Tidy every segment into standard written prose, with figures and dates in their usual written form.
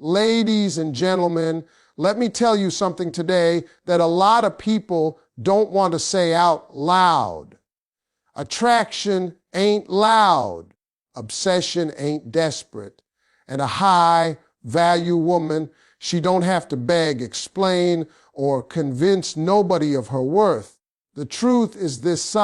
Ladies and gentlemen, let me tell you something today that a lot of people don't want to say out loud. Attraction ain't loud. Obsession ain't desperate. And a high-value woman, she don't have to beg, explain, or convince nobody of her worth. The truth is this,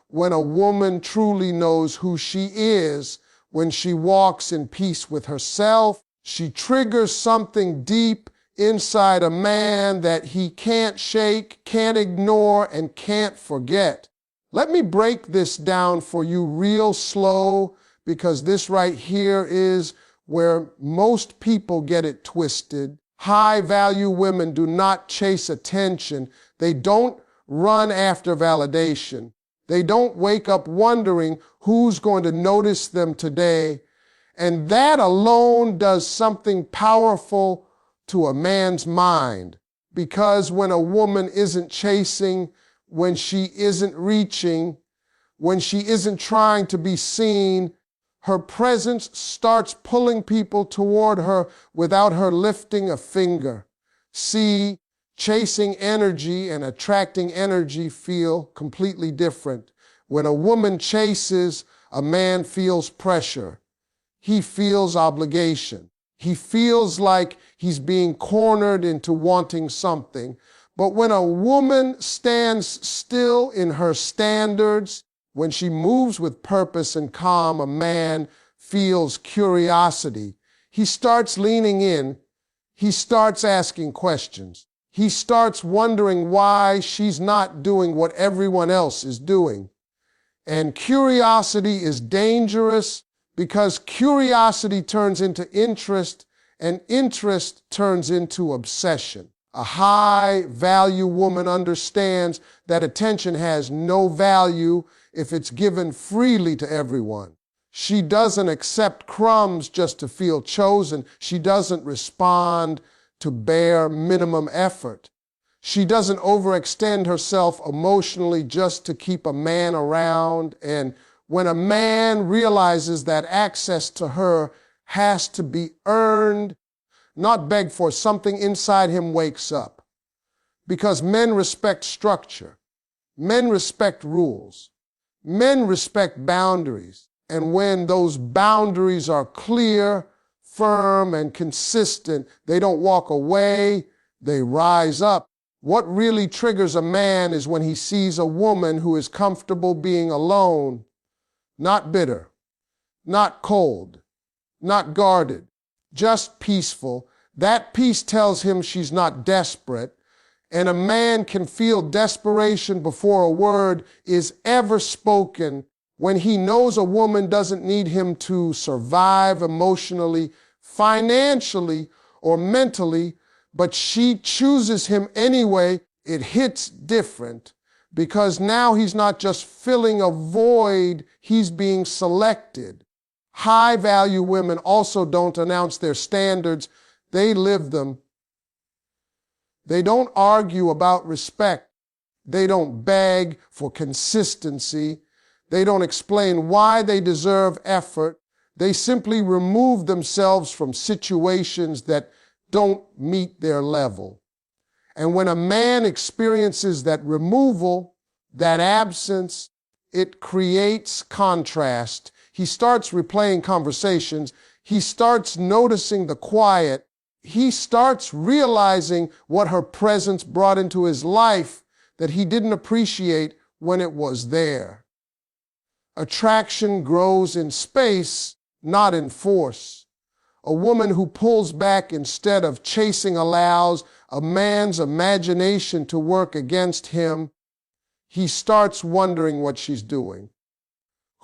when a woman truly knows who she is, when she walks in peace with herself, she triggers something deep inside a man that he can't shake, can't ignore, and can't forget. Let me break this down for you real slow, because this right here is where most people get it twisted. High-value women do not chase attention. They don't run after validation. They don't wake up wondering who's going to notice them today. And that alone does something powerful to a man's mind. Because when a woman isn't chasing, when she isn't reaching, when she isn't trying to be seen, her presence starts pulling people toward her without her lifting a finger. See, chasing energy and attracting energy feel completely different. When a woman chases, a man feels pressure. He feels obligation. He feels like he's being cornered into wanting something. But when a woman stands still in her standards, when she moves with purpose and calm, a man feels curiosity. He starts leaning in. He starts asking questions. He starts wondering why she's not doing what everyone else is doing. And curiosity is dangerous because curiosity turns into interest, and interest turns into obsession. A high-value woman understands that attention has no value if it's given freely to everyone. She doesn't accept crumbs just to feel chosen. She doesn't respond to bare minimum effort. She doesn't overextend herself emotionally just to keep a man around. And when a man realizes that access to her has to be earned, not begged for, something inside him wakes up. Because men respect structure. Men respect rules. Men respect boundaries. And when those boundaries are clear, firm, and consistent, they don't walk away, they rise up. What really triggers a man is when he sees a woman who is comfortable being alone, not bitter, not cold, not guarded, just peaceful. That peace tells him she's not desperate, and a man can feel desperation before a word is ever spoken when he knows a woman doesn't need him to survive emotionally, financially, or mentally, but she chooses him anyway. It hits different because now he's not just filling a void, he's being selected. High-value women also don't announce their standards, they live them. They don't argue about respect. They don't beg for consistency. They don't explain why they deserve effort. They simply remove themselves from situations that don't meet their level. And when a man experiences that removal, that absence, it creates contrast. He starts replaying conversations. He starts noticing the quiet. He starts realizing what her presence brought into his life that he didn't appreciate when it was there. Attraction grows in space, not in force. A woman who pulls back instead of chasing allows a man's imagination to work against him. He starts wondering what she's doing,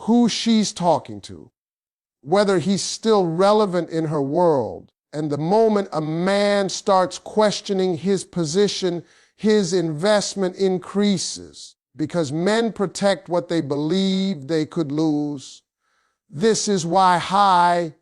who she's talking to, whether he's still relevant in her world. And the moment a man starts questioning his position, his investment increases because men protect what they believe they could lose. This is why high-value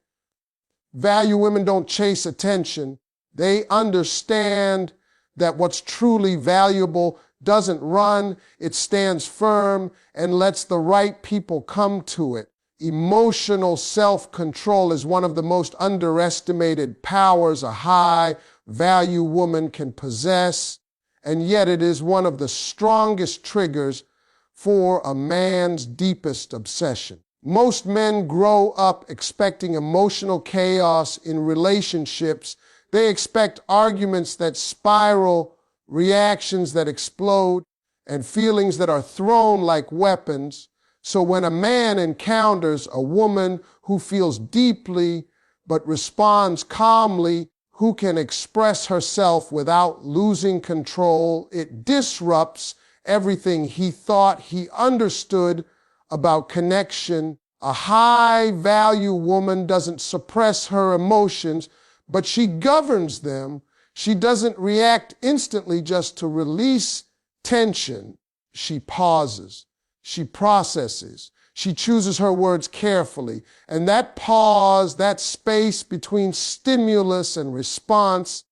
women don't chase attention. They understand that what's truly valuable doesn't run, it stands firm and lets the right people come to it. Emotional self-control is one of the most underestimated powers a high-value woman can possess, and yet it is one of the strongest triggers for a man's deepest obsession. Most men grow up expecting emotional chaos in relationships. They expect arguments that spiral, reactions that explode, and feelings that are thrown like weapons. So when a man encounters a woman who feels deeply but responds calmly, who can express herself without losing control, it disrupts everything he thought he understood about connection. A high-value woman doesn't suppress her emotions, but she governs them. She doesn't react instantly just to release tension. She pauses. She processes. She chooses her words carefully. And that pause, that space between stimulus and response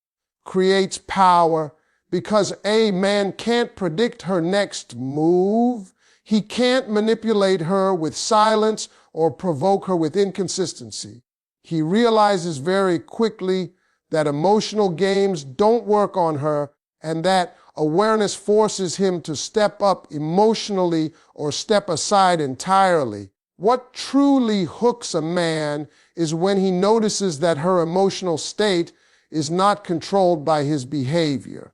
creates power, because a man can't predict her next move. He can't manipulate her with silence or provoke her with inconsistency. He realizes very quickly that emotional games don't work on her, and that awareness forces him to step up emotionally or step aside entirely. What truly hooks a man is when he notices that her emotional state is not controlled by his behavior.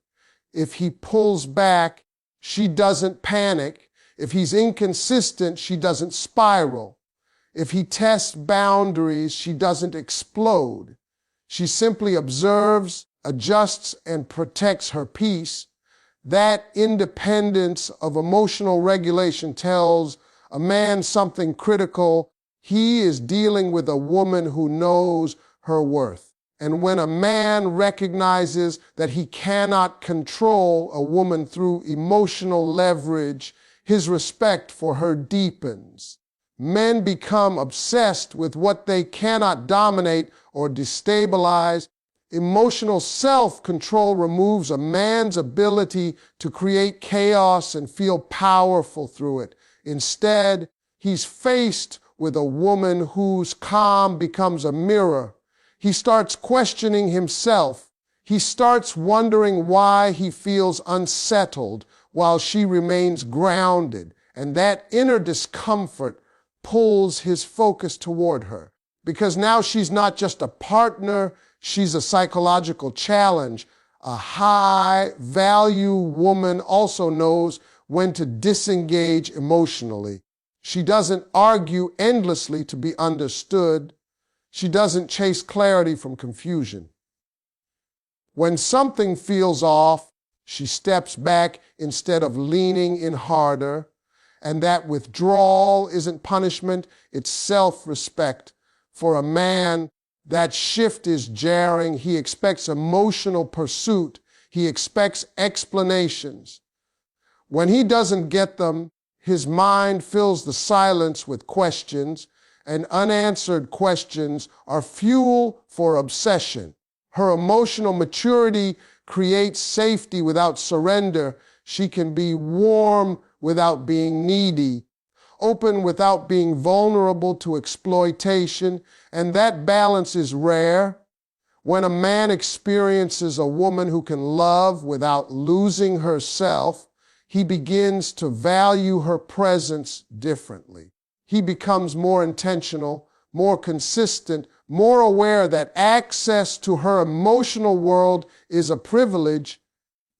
If he pulls back, she doesn't panic. If he's inconsistent, she doesn't spiral. If he tests boundaries, she doesn't explode. She simply observes, adjusts, and protects her peace. That independence of emotional regulation tells a man something critical. He is dealing with a woman who knows her worth. And when a man recognizes that he cannot control a woman through emotional leverage, his respect for her deepens. Men become obsessed with what they cannot dominate or destabilize. Emotional self-control removes a man's ability to create chaos and feel powerful through it. Instead, he's faced with a woman whose calm becomes a mirror. He starts questioning himself. He starts wondering why he feels unsettled while she remains grounded. And that inner discomfort pulls his focus toward her, because now she's not just a partner, she's a psychological challenge. A high-value woman also knows when to disengage emotionally. She doesn't argue endlessly to be understood. She doesn't chase clarity from confusion. When something feels off, she steps back instead of leaning in harder. And that withdrawal isn't punishment, it's self-respect. For a man, that shift is jarring. He expects emotional pursuit. He expects explanations. When he doesn't get them, his mind fills the silence with questions, and unanswered questions are fuel for obsession. Her emotional maturity creates safety without surrender. She can be warm without being needy, open without being vulnerable to exploitation, and that balance is rare. When a man experiences a woman who can love without losing herself, he begins to value her presence differently. He becomes more intentional, more consistent, more aware that access to her emotional world is a privilege,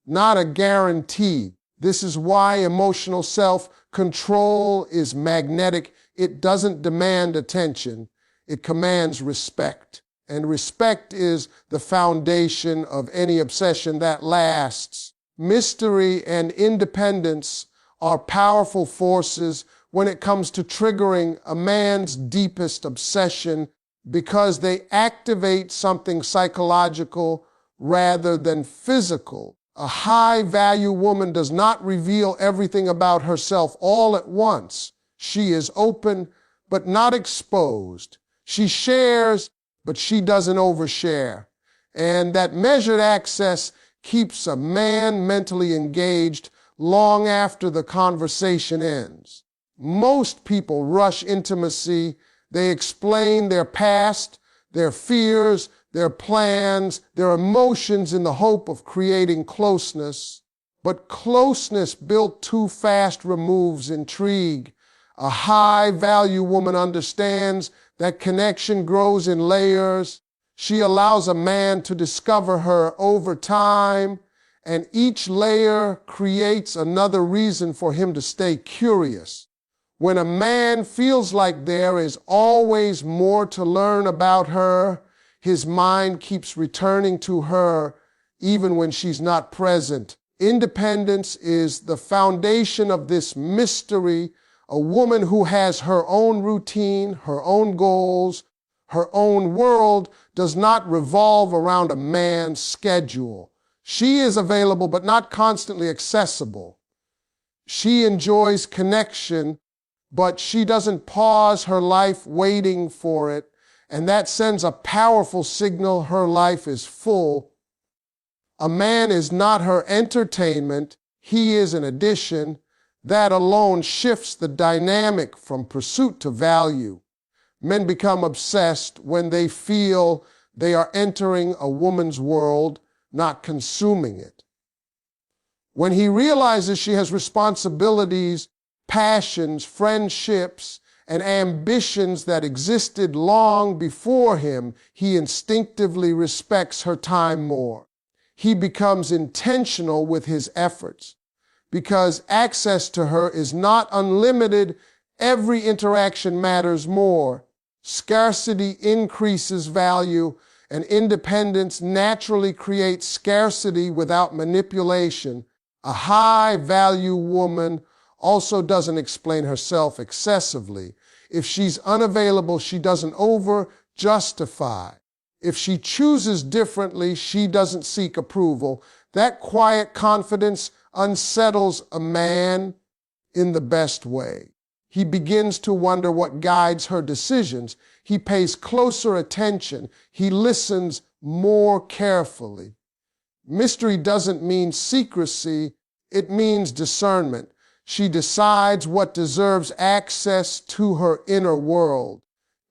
not a guarantee. This is why emotional self-control is magnetic. It doesn't demand attention. It commands respect. And respect is the foundation of any obsession that lasts. Mystery and independence are powerful forces when it comes to triggering a man's deepest obsession, because they activate something psychological rather than physical. A high-value woman does not reveal everything about herself all at once. She is open, but not exposed. She shares, but she doesn't overshare. And that measured access keeps a man mentally engaged long after the conversation ends. Most people rush intimacy They explain their past, their fears, their plans, their emotions in the hope of creating closeness. But closeness built too fast removes intrigue. A high-value woman understands that connection grows in layers. She allows a man to discover her over time, and each layer creates another reason for him to stay curious. When a man feels like there is always more to learn about her, his mind keeps returning to her even when she's not present. Independence is the foundation of this mystery. A woman who has her own routine, her own goals, her own world does not revolve around a man's schedule. She is available but not constantly accessible. She enjoys connection, but she doesn't pause her life waiting for it, and that sends a powerful signal her life is full. A man is not her entertainment, he is an addition. That alone shifts the dynamic from pursuit to value. Men become obsessed when they feel they are entering a woman's world, not consuming it. When he realizes she has responsibilities, passions, friendships, and ambitions that existed long before him, he instinctively respects her time more. He becomes intentional with his efforts. Because access to her is not unlimited, every interaction matters more. Scarcity increases value, and independence naturally creates scarcity without manipulation. A high-value woman also doesn't explain herself excessively. If she's unavailable, she doesn't over-justify. If she chooses differently, she doesn't seek approval. That quiet confidence unsettles a man in the best way. He begins to wonder what guides her decisions. He pays closer attention. He listens more carefully. Mystery doesn't mean secrecy, it means discernment. She decides what deserves access to her inner world.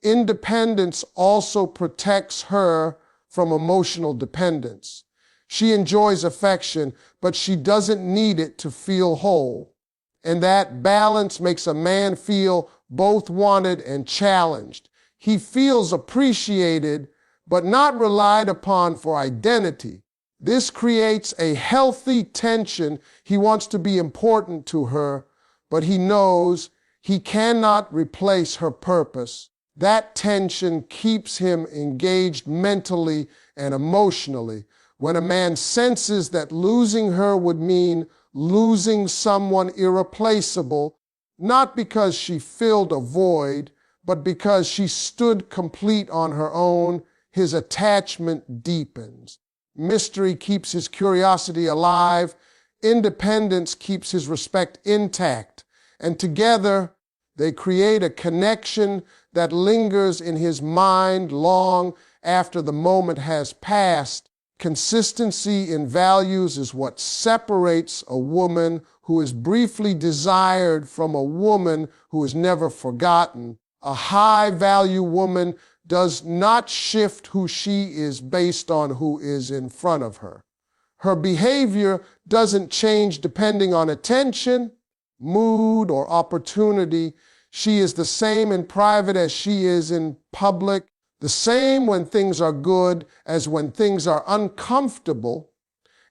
Independence also protects her from emotional dependence. She enjoys affection, but she doesn't need it to feel whole. And that balance makes a man feel both wanted and challenged. He feels appreciated, but not relied upon for identity. This creates a healthy tension. He wants to be important to her, but he knows he cannot replace her purpose. That tension keeps him engaged mentally and emotionally. When a man senses that losing her would mean losing someone irreplaceable, not because she filled a void, but because she stood complete on her own, his attachment deepens. Mystery keeps his curiosity alive. Independence keeps his respect intact. And together, they create a connection that lingers in his mind long after the moment has passed. Consistency in values is what separates a woman who is briefly desired from a woman who is never forgotten. A high-value woman does not shift who she is based on who is in front of her. Her behavior doesn't change depending on attention, mood, or opportunity. She is the same in private as she is in public, the same when things are good as when things are uncomfortable,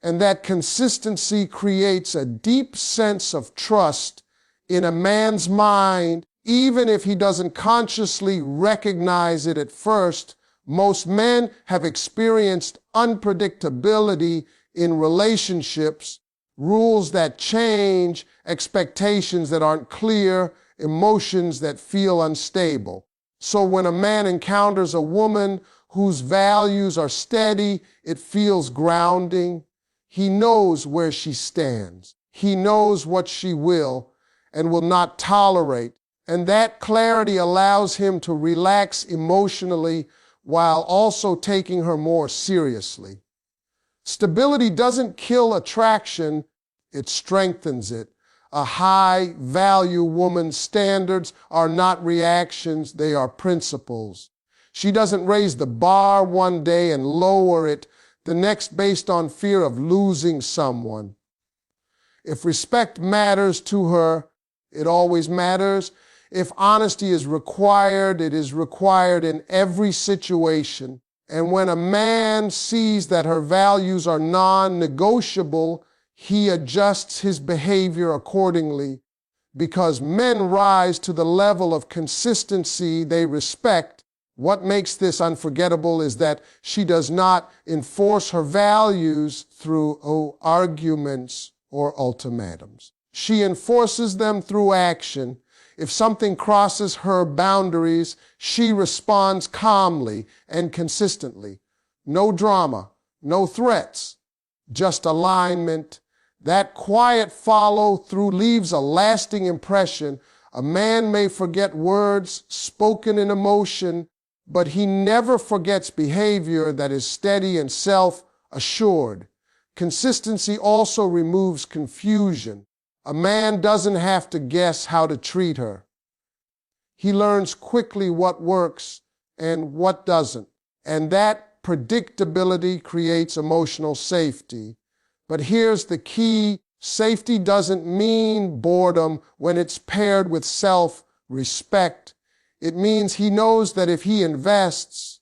and that consistency creates a deep sense of trust in a man's mind, even if he doesn't consciously recognize it at first. Most men have experienced unpredictability in relationships, rules that change, expectations that aren't clear, emotions that feel unstable. So when a man encounters a woman whose values are steady, it feels grounding. He knows where she stands. He knows what she will and will not tolerate. And that clarity allows him to relax emotionally while also taking her more seriously. Stability doesn't kill attraction, it strengthens it. A high-value woman's standards are not reactions, they are principles. She doesn't raise the bar one day and lower it the next based on fear of losing someone. If respect matters to her, it always matters. If honesty is required, it is required in every situation. And when a man sees that her values are non-negotiable, he adjusts his behavior accordingly. Because men rise to the level of consistency they respect, what makes this unforgettable is that she does not enforce her values through arguments or ultimatums. She enforces them through action. If something crosses her boundaries, she responds calmly and consistently. No drama, no threats, just alignment. That quiet follow-through leaves a lasting impression. A man may forget words spoken in emotion, but he never forgets behavior that is steady and self-assured. Consistency also removes confusion. A man doesn't have to guess how to treat her. He learns quickly what works and what doesn't. And that predictability creates emotional safety. But here's the key. Safety doesn't mean boredom when it's paired with self-respect. It means he knows that if he invests,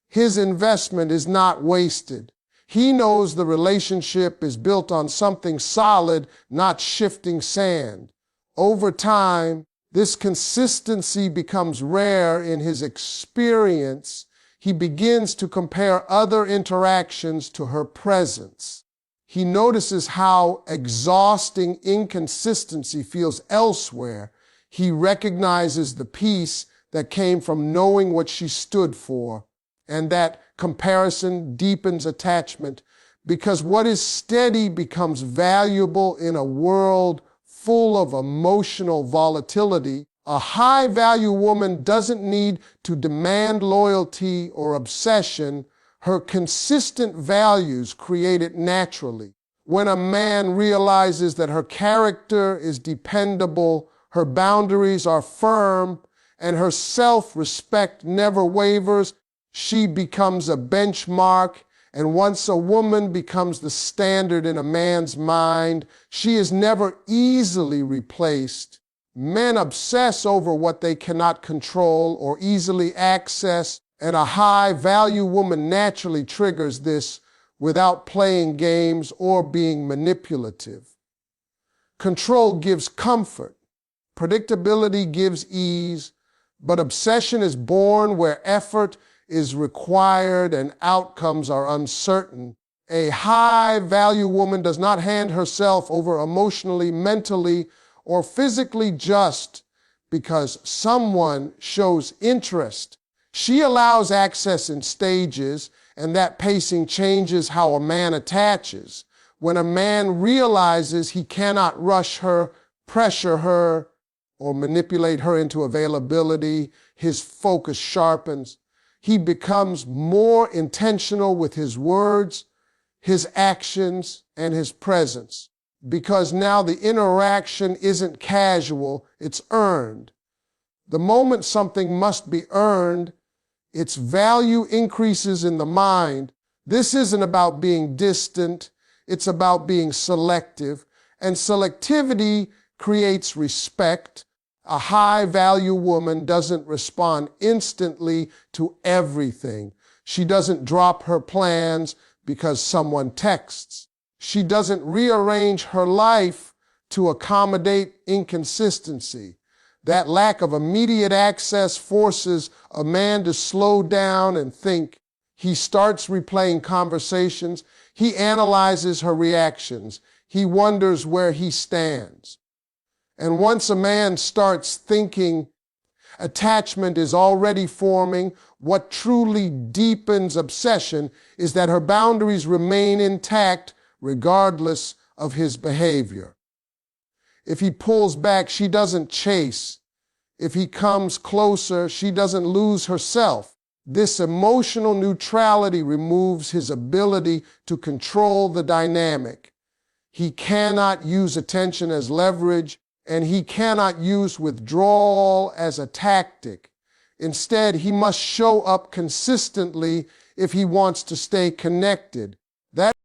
his investment is not wasted. He knows the relationship is built on something solid, not shifting sand. Over time, this consistency becomes rare in his experience. He begins to compare other interactions to her presence. He notices how exhausting inconsistency feels elsewhere. He recognizes the peace that came from knowing what she stood for, and that comparison deepens attachment, because what is steady becomes valuable in a world full of emotional volatility. A high-value woman doesn't need to demand loyalty or obsession. Her consistent values create it naturally. When a man realizes that her character is dependable, her boundaries are firm, and her self-respect never wavers, she becomes a benchmark. And once a woman becomes the standard in a man's mind, she is never easily replaced. Men obsess over what they cannot control or easily access, and a high-value woman naturally triggers this without playing games or being manipulative. Control gives comfort. Predictability gives ease. But obsession is born where effort is required and outcomes are uncertain. A high-value woman does not hand herself over emotionally, mentally, or physically just because someone shows interest. She allows access in stages, and that pacing changes how a man attaches. When a man realizes he cannot rush her, pressure her, or manipulate her into availability, his focus sharpens. He becomes more intentional with his words, his actions, and his presence. Because now the interaction isn't casual, it's earned. The moment something must be earned, its value increases in the mind. This isn't about being distant, it's about being selective. And selectivity creates respect. A high-value woman doesn't respond instantly to everything. She doesn't drop her plans because someone texts. She doesn't rearrange her life to accommodate inconsistency. That lack of immediate access forces a man to slow down and think. He starts replaying conversations. He analyzes her reactions. He wonders where he stands. And once a man starts thinking, attachment is already forming. What truly deepens obsession is that her boundaries remain intact regardless of his behavior. If he pulls back, she doesn't chase. If he comes closer, she doesn't lose herself. This emotional neutrality removes his ability to control the dynamic. He cannot use attention as leverage, and he cannot use withdrawal as a tactic. Instead, he must show up consistently if he wants to stay connected. That